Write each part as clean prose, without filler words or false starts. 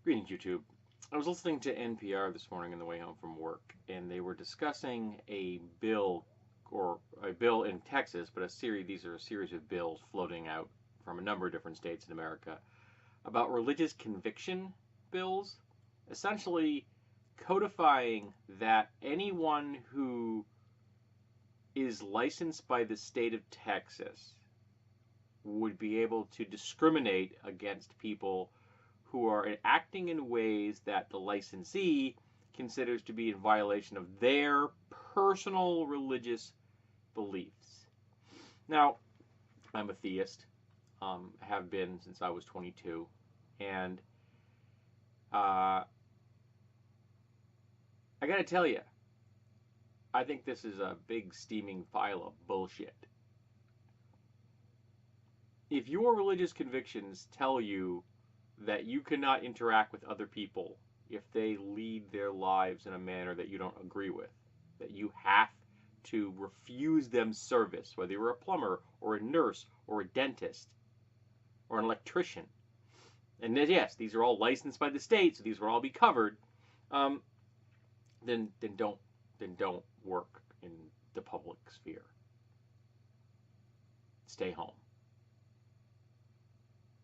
Greetings, YouTube. I was listening to NPR this morning on the way home from work, and they were discussing a bill, or a bill in Texas, but these are a series of bills floating out from a number of different states in America about religious conviction bills, essentially codifying that anyone who is licensed by the state of Texas would be able to discriminate against people who are acting in ways that the licensee considers to be in violation of their personal religious beliefs. Now, I'm a theist, have been since I was 22, and I got to tell you, I think this is a big steaming pile of bullshit. If your religious convictions tell you that you cannot interact with other people if they lead their lives in a manner that you don't agree with, that you have to refuse them service, whether you're a plumber or a nurse or a dentist or an electrician. And yes, these are all licensed by the state, so these will all be covered. Then don't work in the public sphere. Stay home.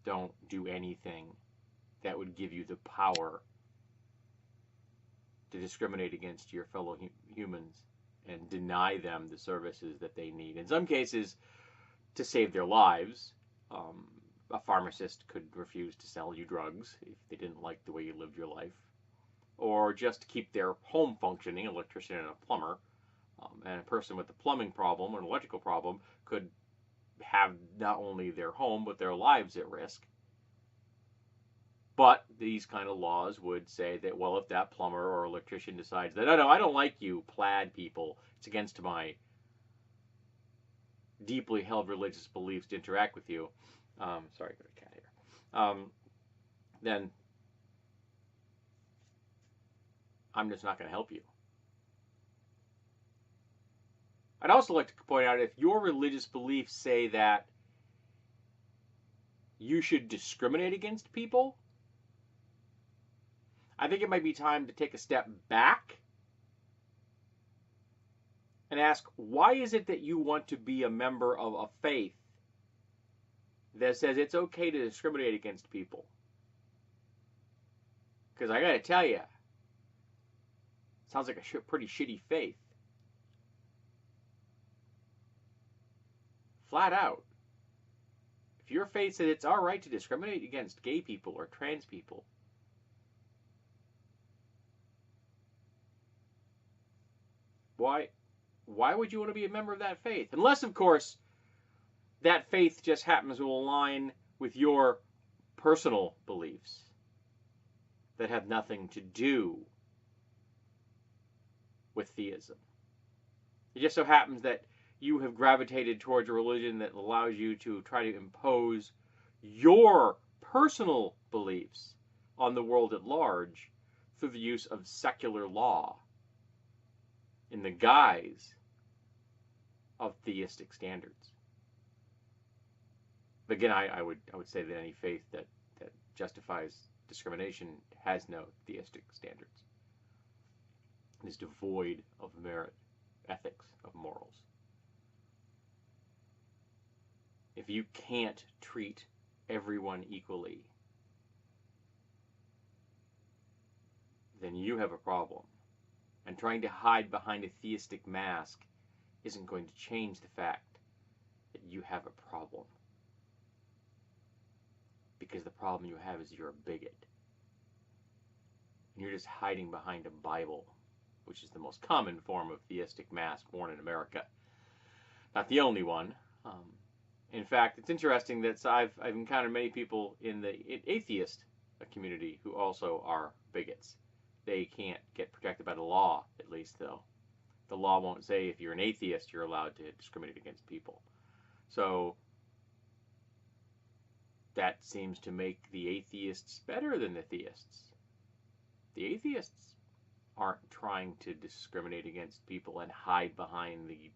Don't do anything that would give you the power to discriminate against your fellow humans and deny them the services that they need. In some cases, to save their lives. A pharmacist could refuse to sell you drugs if they didn't like the way you lived your life, or just to keep their home functioning, an electrician and a plumber. And a person with a plumbing problem or an electrical problem could have not only their home but their lives at risk. But these kind of laws would say that, well, if that plumber or electrician decides that, no, I don't like you plaid people, it's against my deeply held religious beliefs to interact with you, sorry, got a cat here, then I'm just not going to help you. I'd also like to point out, if your religious beliefs say that you should discriminate against people, I think it might be time to take a step back and ask, why is it that you want to be a member of a faith that says it's okay to discriminate against people? Because I got to tell you, sounds like a pretty shitty faith. Flat out. If your faith says it's all right to discriminate against gay people or trans people, why would you want to be a member of that faith? Unless, of course, that faith just happens to align with your personal beliefs that have nothing to do with theism. It just so happens that you have gravitated towards a religion that allows you to try to impose your personal beliefs on the world at large through the use of secular law in the guise of theistic standards. But again, I would say that any faith that justifies discrimination has no theistic standards. It is devoid of merit, ethics, of morals. If you can't treat everyone equally, then you have a problem. And trying to hide behind a theistic mask isn't going to change the fact that you have a problem. Because the problem you have is you're a bigot. And you're just hiding behind a Bible, which is the most common form of theistic mask worn in America. Not the only one. In fact, it's interesting that I've encountered many people in the atheist community who also are bigots. They can't get protected by the law, at least, though. The law won't say if you're an atheist, you're allowed to discriminate against people. So that seems to make the atheists better than the theists. The atheists aren't trying to discriminate against people and hide behind the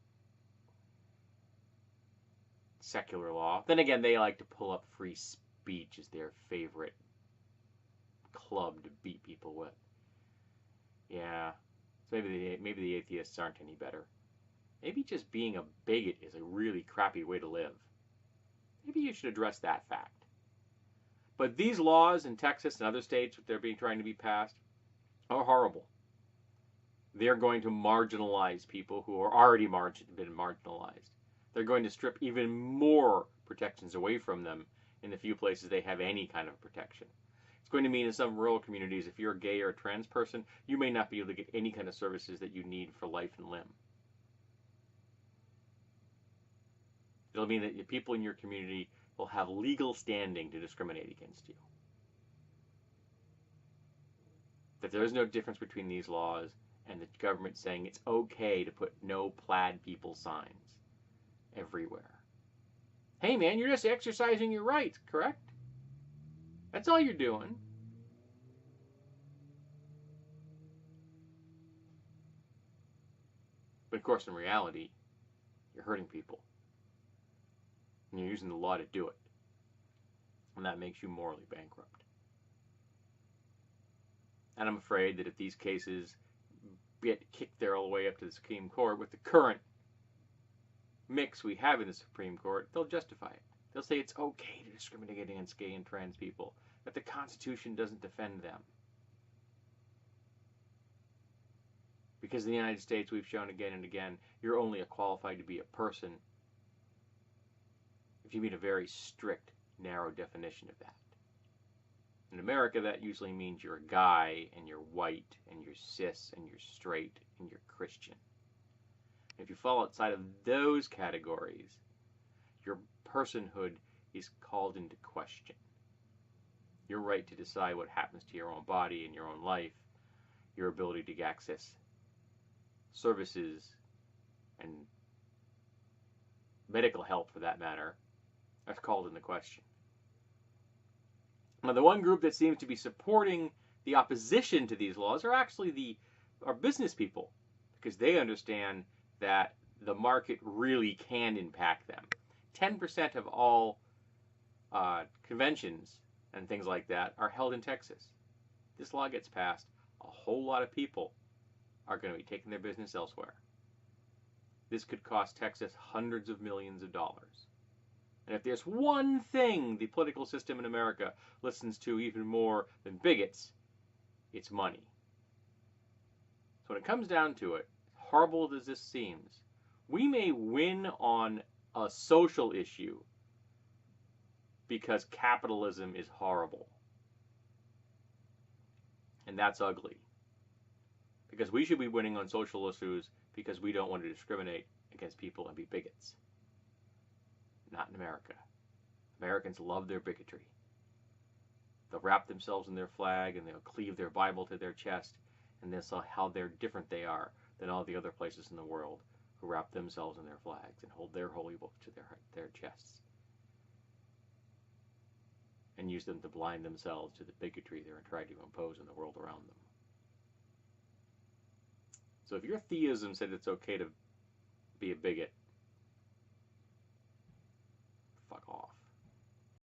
secular law. Then again, they like to pull up free speech as their favorite club to beat people with. Yeah, so maybe the atheists aren't any better. Maybe just being a bigot is a really crappy way to live. Maybe you should address that fact. But these laws in Texas and other states that they're trying to be passed are horrible. They're going to marginalize people who are already been marginalized. They're going to strip even more protections away from them in the few places they have any kind of protection. It's going to mean in some rural communities, if you're a gay or a trans person, you may not be able to get any kind of services that you need for life and limb. It'll mean that the people in your community will have legal standing to discriminate against you. That there is no difference between these laws and the government saying it's okay to put no plaid people signs everywhere. Hey man, you're just exercising your rights, correct? That's all you're doing. But of course, in reality, you're hurting people. And you're using the law to do it. And that makes you morally bankrupt. And I'm afraid that if these cases get kicked there all the way up to the Supreme Court, with the current mix we have in the Supreme Court, they'll justify it. They'll say it's okay to discriminate against gay and trans people, that the Constitution doesn't defend them. Because in the United States, we've shown again and again, you're only qualified to be a person if you meet a very strict, narrow definition of that. In America, that usually means you're a guy, and you're white, and you're cis, and you're straight, and you're Christian. If you fall outside of those categories, your personhood is called into question. Your right to decide what happens to your own body and your own life, your ability to access services and medical help, for that matter, are called into question. Now, the one group that seems to be supporting the opposition to these laws are actually our business people, because they understand that the market really can impact them. 10% of all conventions and things like that are held in Texas. This law gets passed, a whole lot of people are going to be taking their business elsewhere. This could cost Texas hundreds of millions of dollars. And if there's one thing the political system in America listens to even more than bigots, it's money. So when it comes down to it, horrible as this seems, we may win on a social issue because capitalism is horrible. And that's ugly. Because we should be winning on social issues because we don't want to discriminate against people and be bigots. Not in America. Americans love their bigotry. They'll wrap themselves in their flag and they'll cleave their Bible to their chest, and they'll say how different they are than all the other places in the world who wrap themselves in their flags and hold their holy books to their chests, and use them to blind themselves to the bigotry they're trying to impose on the world around them. So if your theism said it's okay to be a bigot,